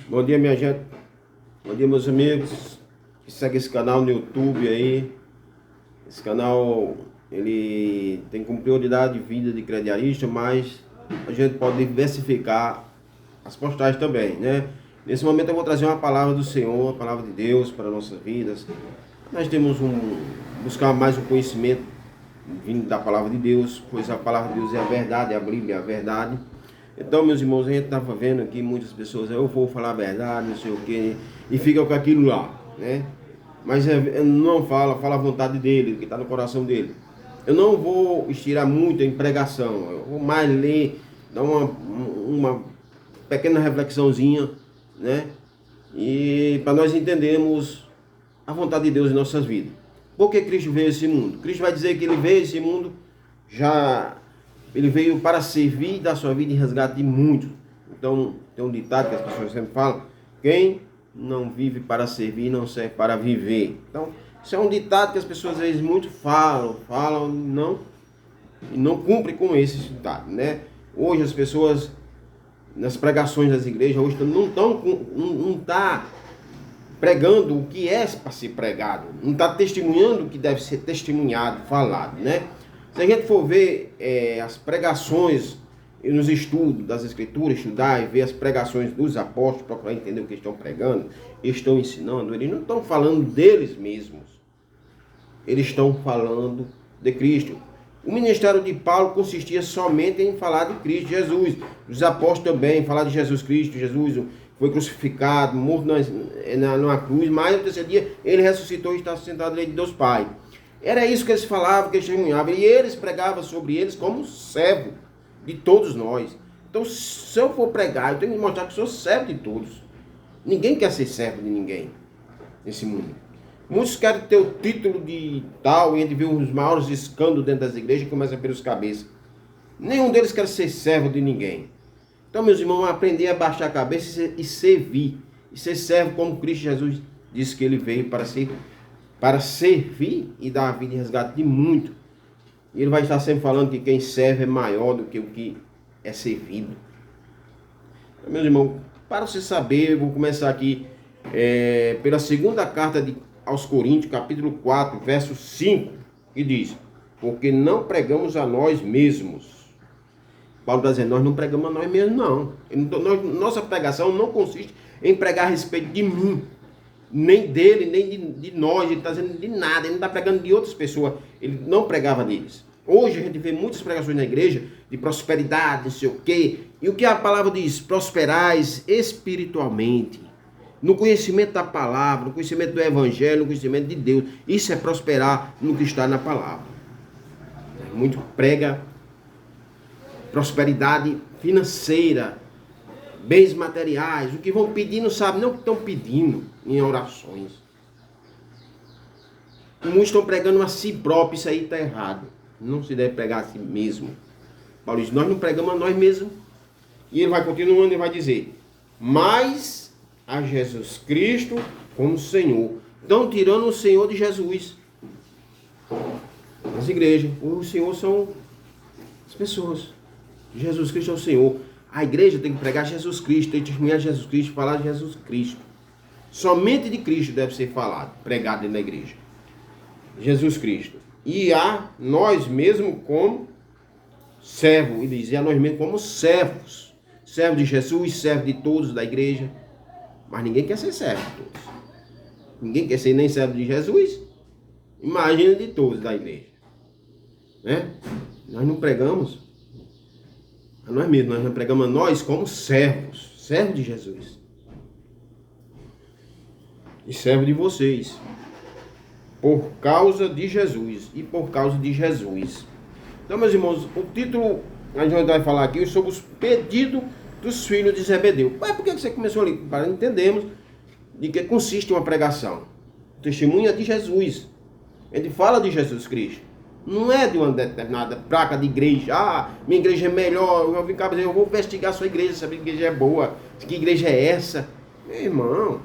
Bom dia, minha gente. Bom dia, meus amigos que seguem esse canal no YouTube aí. Esse canal, ele tem como prioridade vida de crediarista, mas a gente pode diversificar as postagens também, né? Nesse momento eu vou trazer uma palavra do Senhor, a palavra de Deus para nossas vidas. Nós temos buscar mais o conhecimento vindo da palavra de Deus, pois a palavra de Deus é a verdade, a Bíblia é a verdade. Então, meus irmãos, a gente estava vendo aqui muitas pessoas, eu vou falar a verdade, não sei o que, e fica com aquilo lá, né? Mas não fala a vontade dele, que está no coração dele. Eu não vou estirar muito em pregação, eu vou mais ler, dar uma pequena reflexãozinha, né? E para nós entendermos a vontade de Deus em nossas vidas. Por que Cristo veio a esse mundo? Cristo vai dizer que ele veio a esse mundo, ele veio para servir e dar sua vida em resgate de muitos. Então, tem um ditado que as pessoas sempre falam: quem não vive para servir, não serve para viver. Então, isso é um ditado que as pessoas às vezes muito falam e não cumprem com esse ditado, né? Hoje as pessoas, nas pregações das igrejas, hoje não está pregando o que é para ser pregado, não está testemunhando o que deve ser testemunhado, falado, né? Se a gente for ver as pregações nos estudos das Escrituras, estudar e ver as pregações dos apóstolos, procurar entender o que estão pregando, estão ensinando, eles não estão falando deles mesmos, eles estão falando de Cristo. O ministério de Paulo consistia somente em falar de Cristo Jesus. Os apóstolos também, falar de Jesus Cristo. Jesus foi crucificado, morto numa cruz, mas no terceiro dia ele ressuscitou e está sentado à direita de Deus Pai. Era isso que eles falavam, que eles testemunhavam, e eles pregavam sobre eles como servo de todos nós. Então, se eu for pregar, eu tenho que mostrar que sou servo de todos. Ninguém quer ser servo de ninguém nesse mundo. Muitos querem ter o título de tal, e a gente vê os maiores escândalos dentro das igrejas e começa pelos cabeças. Nenhum deles quer ser servo de ninguém. Então, meus irmãos, vamos aprender a baixar a cabeça e servir. E ser servo como Cristo Jesus disse que ele veio para servir e dar a vida em resgate de muito. E ele vai estar sempre falando que quem serve é maior do que o que é servido. Então, meus irmãos, para você saber, eu vou começar aqui pela segunda carta aos Coríntios, capítulo 4, verso 5, que diz: porque não pregamos a nós mesmos. Paulo está dizendo, nós não pregamos a nós mesmos, não. Nossa pregação não consiste em pregar a respeito de mim, nem dele, nem de nós. Ele está dizendo de nada, ele não está pregando de outras pessoas, ele não pregava deles. Hoje a gente vê muitas pregações na igreja de prosperidade, não sei o quê. E o que a palavra diz? Prosperais espiritualmente, no conhecimento da palavra, no conhecimento do evangelho, no conhecimento de Deus. Isso é prosperar no que está na palavra. Muito prega prosperidade financeira, bens materiais. O que vão pedir não sabe nem o que estão pedindo em orações. Muitos estão pregando a si próprio, isso aí está errado. Não se deve pregar a si mesmo. Paulo diz, nós não pregamos a nós mesmos. E ele vai continuando e vai dizer, mas a Jesus Cristo como Senhor. Estão tirando o Senhor de Jesus. As igrejas, o Senhor são as pessoas. Jesus Cristo é o Senhor. A igreja tem que pregar Jesus Cristo, tem que testemunhar Jesus Cristo, falar de Jesus Cristo. Somente de Cristo deve ser falado, pregado dentro da igreja. Jesus Cristo. E a nós mesmos como servo, e diz, e a nós mesmos como servos. Servo de Jesus, servo de todos da igreja. Mas ninguém quer ser servo de todos. Ninguém quer ser nem servo de Jesus. Imagina de todos da igreja. Né? Nós não pregamos a nós mesmos, nós não pregamos a nós como servos. Servo de Jesus. E servo de vocês. Por causa de Jesus. E por causa de Jesus. Então, meus irmãos, o título a gente vai falar aqui sobre os pedidos dos filhos de Zebedeu. Mas por que você começou ali? Para entendermos de que consiste uma pregação. Testemunha de Jesus. Ele fala de Jesus Cristo. Não é de uma determinada placa de igreja. Ah, minha igreja é melhor. Eu vim cá dizer, eu vou investigar a sua igreja, saber que igreja é boa. Que igreja é essa? Meu irmão,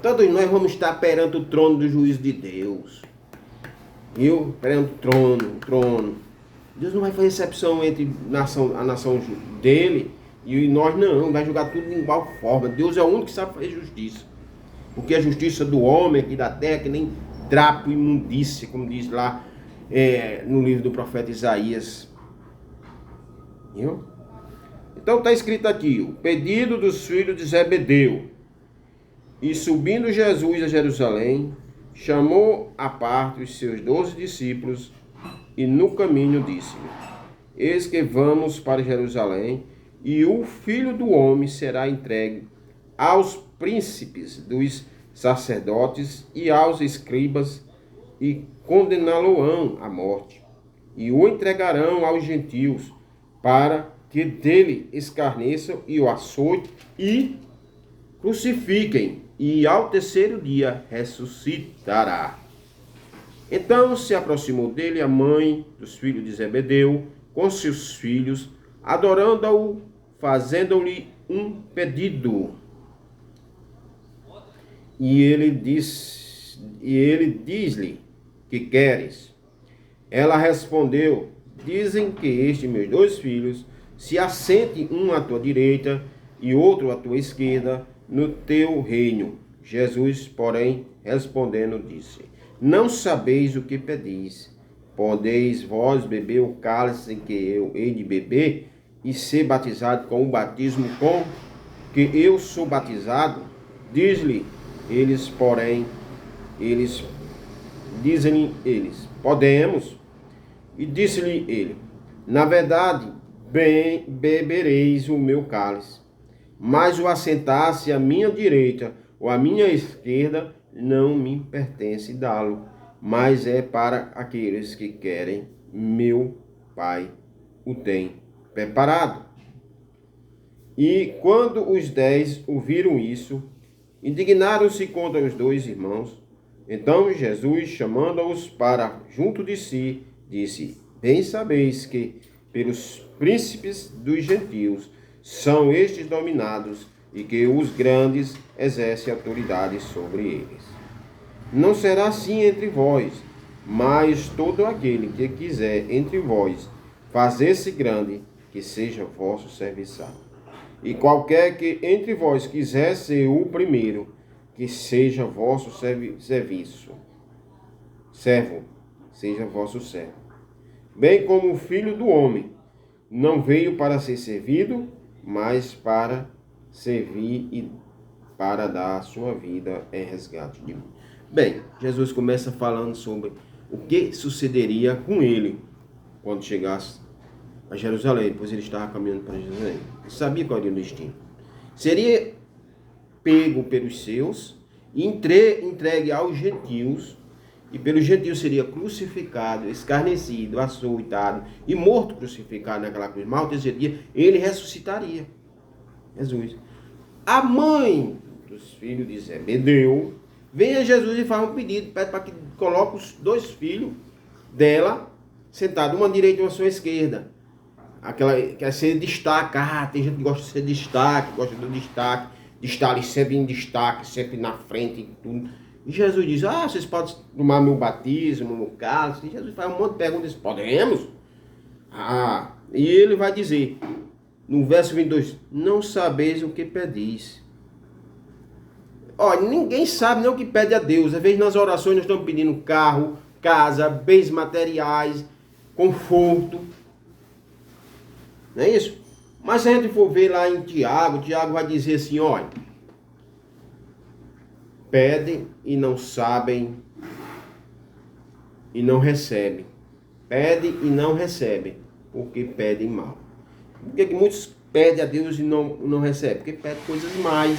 todos nós vamos estar perante o trono do juízo de Deus. Viu? Perante o trono. Deus não vai fazer exceção entre a nação dele E nós não, vai julgar tudo de igual forma. Deus é o único que sabe fazer justiça. Porque a justiça do homem aqui da terra, que nem trapo, imundícia, como diz lá no livro do profeta Isaías. Viu? Então está escrito aqui, o pedido dos filhos de Zebedeu. E subindo Jesus a Jerusalém, chamou à parte os seus 12 discípulos e no caminho disse-lhe: eis que vamos para Jerusalém, e o Filho do Homem será entregue aos príncipes dos sacerdotes e aos escribas, e condená-lo-ão à morte, e o entregarão aos gentios, para que dele escarneçam e o açoitem e crucifiquem, e ao terceiro dia ressuscitará. Então se aproximou dele a mãe dos filhos de Zebedeu, com seus filhos, adorando-o, fazendo-lhe um pedido. E ele diz-lhe: que queres? Ela respondeu: dizem que estes meus 2 filhos se assentem, um à tua direita e outro à tua esquerda, no teu reino. Jesus, porém, respondendo, disse: não sabeis o que pedis. Podeis vós beber o cálice em que eu hei de beber, e ser batizado com o batismo com que eu sou batizado? Diz-lhe eles, porém, dizem eles: podemos. E disse-lhe ele: na verdade, bem bebereis o meu cálice, mas o assentar-se à minha direita ou à minha esquerda não me pertence dá-lo, mas é para aqueles que querem. Meu Pai o tem preparado. E quando os 10 ouviram isso, indignaram-se contra os 2 irmãos. Então Jesus, chamando-os para junto de si, disse: bem sabeis que pelos príncipes dos gentios são estes dominados, e que os grandes exercem autoridade sobre eles. Não será assim entre vós, mas todo aquele que quiser entre vós fazer-se grande, que seja vosso serviçal. E qualquer que entre vós quiser ser o primeiro, que seja vosso servo, seja vosso servo. Bem como o Filho do Homem não veio para ser servido, mas para servir e para dar a sua vida em resgate de mim. Bem, Jesus começa falando sobre o que sucederia com ele quando chegasse a Jerusalém, pois ele estava caminhando para Jerusalém. Ele sabia qual era o destino. Seria pego pelos seus, entregue aos gentios, e pelos gentios seria crucificado, escarnecido, açoitado e morto crucificado naquela cruz. Mas ao terceiro dia ele ressuscitaria. Jesus. A mãe dos filhos de Zebedeu vem a Jesus e faz um pedido, pede para que coloque os 2 filhos dela sentados, uma à direita e uma à sua esquerda. Aquela quer ser destaque. Tem gente que gosta de ser destaque, gosta do destaque, de estar ali sempre em destaque, sempre na frente e tudo. E Jesus diz: vocês podem tomar meu batismo, meu cálice. E Jesus faz um monte de perguntas: podemos? E ele vai dizer no verso 22, não sabeis o que pedis. Olha, ninguém sabe nem o que pede a Deus. Às vezes nas orações nós estamos pedindo carro, casa, bens materiais, conforto. Não é isso? Mas se a gente for ver lá em Tiago vai dizer assim: olha, pedem e não sabem e não recebem. Pedem e não recebem, porque pedem mal. Por que muitos pedem a Deus e não recebem? Porque pedem coisas mais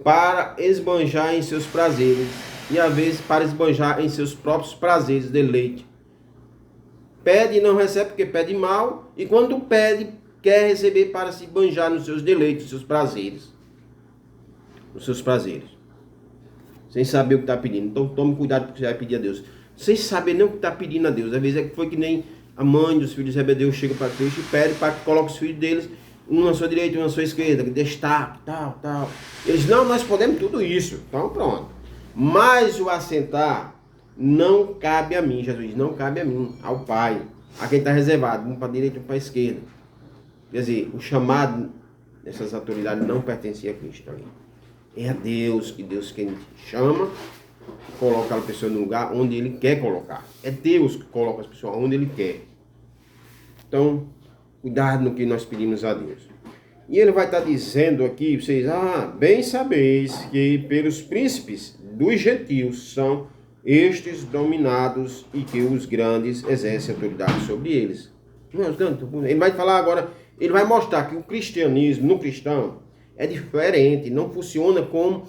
para esbanjar em seus prazeres, e às vezes para esbanjar em seus próprios prazeres, deleite. Pede e não recebe porque pede mal, e quando pede, quer receber para se banjar nos seus deleites, nos seus prazeres. Nos seus prazeres. Sem saber o que está pedindo. Então tome cuidado porque você vai pedir a Deus. Sem saber nem o que está pedindo a Deus. Às vezes foi que nem a mãe dos filhos de Zebedeu chega para Cristo e pede para que coloque os filhos deles, um na sua direita e um na sua esquerda, que destaque, tal. Eles: não, nós podemos tudo isso. Então pronto. Mas o assentar não cabe a mim, Jesus diz, não cabe a mim, ao Pai. A quem está reservado, um para a direita e um para a esquerda. Quer dizer, o chamado dessas autoridades não pertencia a Cristo ali. É a Deus, que Deus quem chama, coloca a pessoa no lugar onde Ele quer colocar. É Deus que coloca as pessoas onde Ele quer. Então, cuidado no que nós pedimos a Deus. E Ele vai estar dizendo aqui, vocês, bem sabeis que pelos príncipes dos gentios são estes dominados e que os grandes exercem autoridade sobre eles. Ele vai falar agora, ele vai mostrar que o cristianismo, no cristão, é diferente, não funciona como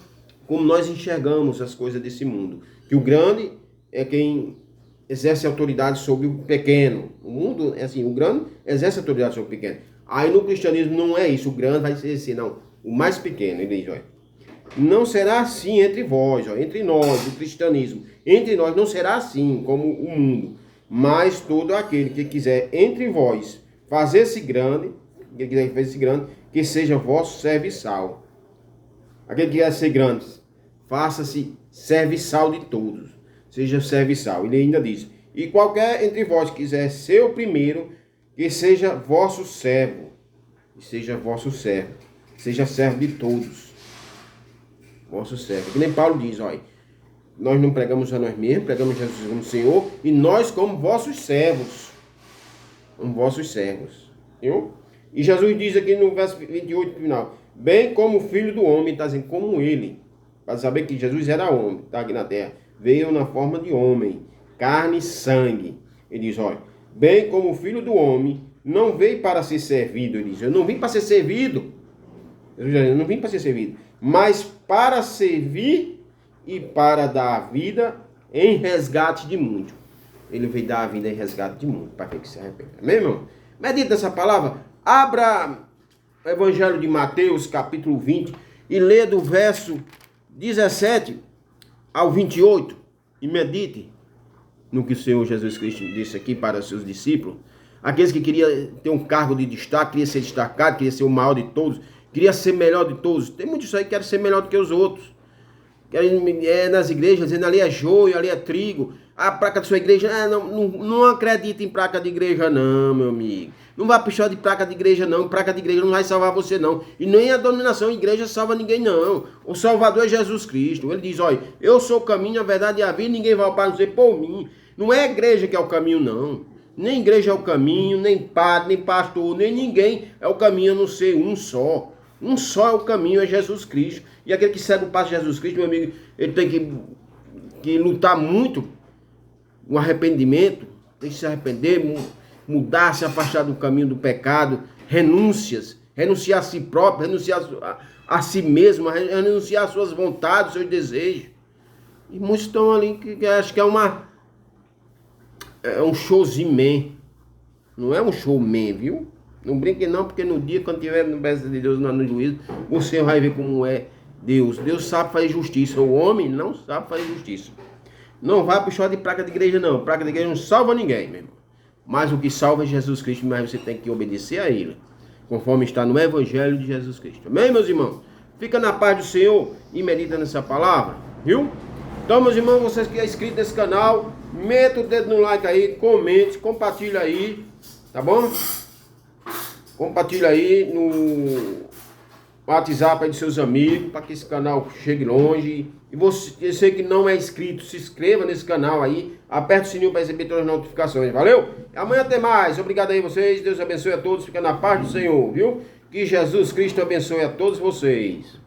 nós enxergamos as coisas desse mundo. Que o grande é quem exerce autoridade sobre o pequeno. O mundo é assim, o grande exerce autoridade sobre o pequeno. Aí no cristianismo não é isso, o grande vai ser assim, não. O mais pequeno, ele diz, olha. Não será assim entre vós, ó, entre nós, o cristianismo. Entre nós não será assim como o mundo. Mas todo aquele que quiser entre vós fazer-se grande, que seja vosso serviçal. Aquele que quer ser grande, faça-se serviçal de todos. Seja serviçal. Ele ainda diz, e qualquer entre vós que quiser ser o primeiro, que seja vosso servo. Que seja vosso servo. Seja servo de todos. Vosso servo. Que nem Paulo diz, olha, nós não pregamos a nós mesmos, pregamos Jesus como Senhor, e nós como vossos servos. Como vossos servos. Viu? E Jesus diz aqui no verso 28 no final, bem como o Filho do Homem, está dizendo, como ele. Para saber que Jesus era homem, está aqui na terra. Veio na forma de homem, carne e sangue. Ele diz, olha, bem como o Filho do Homem, não veio para ser servido. Ele diz, eu não vim para ser servido. Eu não vim para ser servido, mas para servir e para dar a vida em resgate de muitos. Ele veio dar a vida em resgate de muitos, para que se arrependa. Amém, irmão? Medita essa palavra. Abra o Evangelho de Mateus, capítulo 20, e lê do verso 17 ao 28, e medite no que o Senhor Jesus Cristo disse aqui para os seus discípulos. Aqueles que queriam ter um cargo de destaque, queriam ser destacados, queriam ser o maior de todos, queria ser melhor de todos. Tem muitos aí que querem ser melhor do que os outros. Nas igrejas, dizendo ali é joio, ali é trigo. A placa da sua igreja, não acredita em placa de igreja não, meu amigo. Não vai puxar de placa de igreja não. Placa de igreja não vai salvar você não. E nem a dominação igreja salva ninguém não. O Salvador é Jesus Cristo. Ele diz, olha, eu sou o caminho, a verdade e a vida. Ninguém vai ao Pai não ser por mim. Não é a igreja que é o caminho não. Nem igreja é o caminho, nem padre, nem pastor, nem ninguém é o caminho a não ser um só. Um só é o caminho, é Jesus Cristo. E aquele que segue o passo de Jesus Cristo, meu amigo, ele tem que lutar muito o arrependimento, tem que se arrepender, mudar, se afastar do caminho do pecado, renúncias, renunciar a si próprio, renunciar a si mesmo, renunciar às suas vontades, seus desejos. E muitos estão ali que acho que é um showzinho, não é um showman, viu? Não brinque não, porque no dia, quando tiver no presença de Deus no juízo, você vai ver como é Deus. Deus sabe fazer justiça. O homem não sabe fazer justiça. Não vai puxar de placa de igreja não. Placa de igreja não salva ninguém, meu irmão. Mas o que salva é Jesus Cristo, mas você tem que obedecer a Ele. Conforme está no Evangelho de Jesus Cristo. Amém, meus irmãos? Fica na paz do Senhor e medita nessa palavra, viu? Então, meus irmãos, vocês que é inscrito nesse canal, meta o dedo no like aí, comente, compartilha aí, tá bom? Compartilha aí no WhatsApp aí de seus amigos, para que esse canal chegue longe. E você que não é inscrito, se inscreva nesse canal aí, aperta o sininho para receber todas as notificações, valeu? Amanhã tem mais, obrigado aí vocês, Deus abençoe a todos, fica na paz do Senhor, viu? Que Jesus Cristo abençoe a todos vocês.